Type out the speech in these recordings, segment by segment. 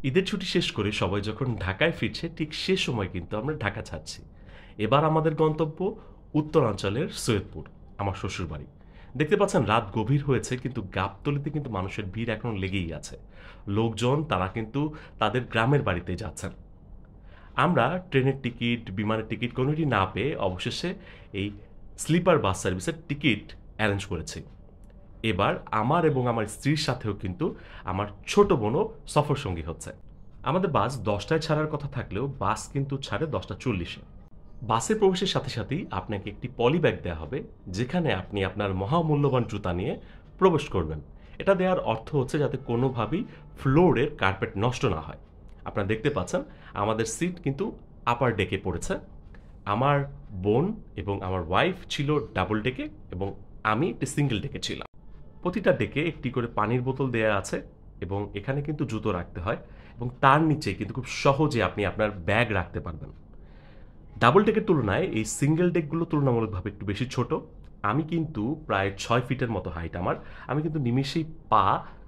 ঈদের ছুটি শেষ করে সবাই যখন ঢাকায় ফিরছে ঠিক সে সময় কিন্তু আমরা ঢাকা ছাড়ছি। এবার আমাদের গন্তব্য উত্তরাঞ্চলের সৈয়দপুর, আমার শ্বশুরবাড়ি। দেখতে পাচ্ছেন রাত গভীর হয়েছে কিন্তু গাবতলীতে কিন্তু মানুষের ভিড় এখনো লেগেই আছে। লোকজন তারা কিন্তু তাদের গ্রামের বাড়িতে যাচ্ছেন। আমরা ট্রেনের টিকিট, বিমানের টিকিট কোনোটি না পেয়ে অবশেষে এই স্লিপার বাস সার্ভিসের টিকিট অ্যারেঞ্জ করেছি। এবার আমার এবং আমার স্ত্রীর সাথেও কিন্তু আমার ছোট বোনও সফর সঙ্গী হচ্ছে। আমাদের বাস 10টায় ছাড়ার কথা থাকলেও বাস কিন্তু ছাড়ে 10টা 40-এ। বাসে প্রবেশের সাথে সাথেই আপনাকে একটি পলি ব্যাগ দেওয়া হবে, যেখানে আপনি আপনার মহামূল্যবান জুতা নিয়ে প্রবেশ করবেন। এটা দেওয়ার অর্থ হচ্ছে যাতে কোনোভাবেই ফ্লোরের কার্পেট নষ্ট না হয়। আপনারা দেখতে পাচ্ছেন আমাদের সিট কিন্তু আপার ডেকে পড়েছে। আমার বোন এবং আমার ওয়াইফ ছিল ডাবল ডেকে এবং আমি একটি সিঙ্গেল ডেকে ছিলাম। প্রতিটা ডেকে একটি করে পানির বোতল দেয়া আছে এবং এখানে কিন্তু জুতো রাখতে হয় এবং তার নিচে কিন্তু খুব সহজে আপনি আপনার ব্যাগ রাখতে পারবেন। ডাবল ডেকের তুলনায় এই সিঙ্গেল ডেকগুলো তুলনামূলকভাবে একটু বেশি ছোট। আমি কিন্তু প্রায় 6 ফিটের মতো হাইট আমার। আমি কিন্তু নিমেষেই পা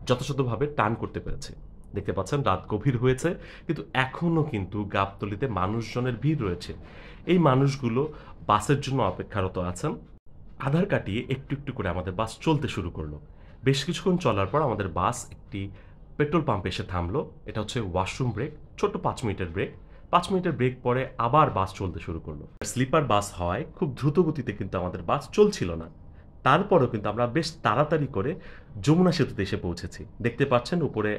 যথাযথভাবে টার্ন করতে পেরেছি। দেখতে পাচ্ছেন রাত গভীর হয়েছে কিন্তু এখনও কিন্তু গাবতলীতে মানুষজনের ভিড় রয়েছে। এই মানুষগুলো বাসের জন্য অপেক্ষারত আছেন। আধার কাটিয়ে একটু একটু করে আমাদের বাস চলতে শুরু করলো। বেশ কিছুক্ষণ চলার পর আমাদের বাস একটি পেট্রোল পাম্পে এসে থামলো। এটা হচ্ছে ওয়াশরুম ব্রেক, ছোট্ট 5 মিনিটের ব্রেক। 5 মিনিটের ব্রেক পরে আবার বাস চলতে শুরু করলো। স্লিপার বাস হওয়ায় খুব দ্রুত গতিতে কিন্তু আমাদের বাস চলছিল না। তারপরেও কিন্তু আমরা বেশ তাড়াতাড়ি করে যমুনা সেতুতে এসে পৌঁছেছি। দেখতে পাচ্ছেন উপরে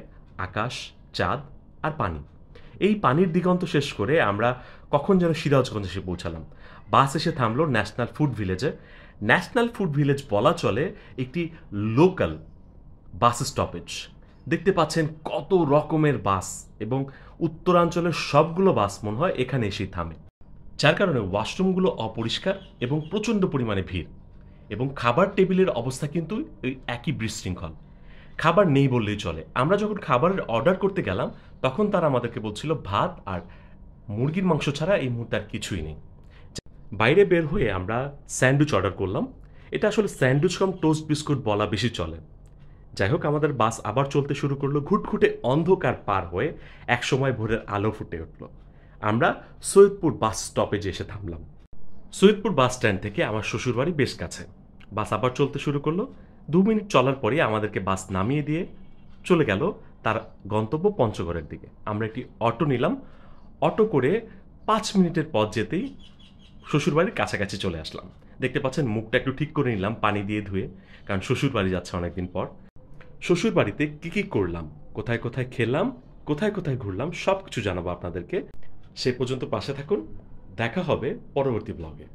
আকাশ, চাঁদ আর পানি। এই পানির দিগন্ত শেষ করে আমরা কখন যেন সিরাজগঞ্জ এসে পৌঁছালাম। বাস এসে থামলো ন্যাশনাল ফুড ভিলেজে। ন্যাশনাল ফুড ভিলেজ বলা চলে একটি লোকাল বাস স্টপেজ। দেখতে পাচ্ছেন কত রকমের বাস এবং উত্তরাঞ্চলের সবগুলো বাস মনে হয় এখানে এসেই থামে, যার কারণে ওয়াশরুমগুলো অপরিষ্কার এবং প্রচণ্ড পরিমাণে ভিড় এবং খাবার টেবিলের অবস্থা কিন্তু ওই একই বিশৃঙ্খল। খাবার নেই বললেই চলে। আমরা যখন খাবারের অর্ডার করতে গেলাম তখন তারা আমাদেরকে বলছিল ভাত আর মুরগির মাংস ছাড়া এই মুহূর্তে আর কিছুই নেই। বাইরে বের হয়ে আমরা স্যান্ডউইচ অর্ডার করলাম। এটা আসলে স্যান্ডউইচ কম টোস্ট বিস্কুট বলা বেশি চলে। যাই হোক আমাদের বাস আবার চলতে শুরু করলো ঘুটঘুটে অন্ধকার পার হয়ে একসময় ভোরের আলো ফুটে উঠল। আমরা সৈয়দপুর বাস স্টপেজে এসে থামলাম। সৈয়দপুর বাস স্ট্যান্ড থেকে আমার শ্বশুরবাড়ি বেশ কাছে। বাস আবার চলতে শুরু করলো। 2 মিনিট চলার পরেই আমাদেরকে বাস নামিয়ে দিয়ে চলে গেল তার গন্তব্য পঞ্চগড়ের দিকে। আমরা একটি অটো নিলাম। অটো করে 5 মিনিটের পথ যেতেই শ্বশুরবাড়ির কাছাকাছি চলে আসলাম। দেখতে পাচ্ছেন মুখটা একটু ঠিক করে নিলাম পানি দিয়ে ধুয়ে, কারণ শ্বশুরবাড়ি যাচ্ছে অনেকদিন পর। শ্বশুরবাড়িতে কী কী করলাম, কোথায় কোথায় খেলাম, কোথায় কোথায় ঘুরলাম সব কিছু জানাবো আপনাদেরকে। সে পর্যন্ত পাশে থাকুন। দেখা হবে পরবর্তী ব্লগে।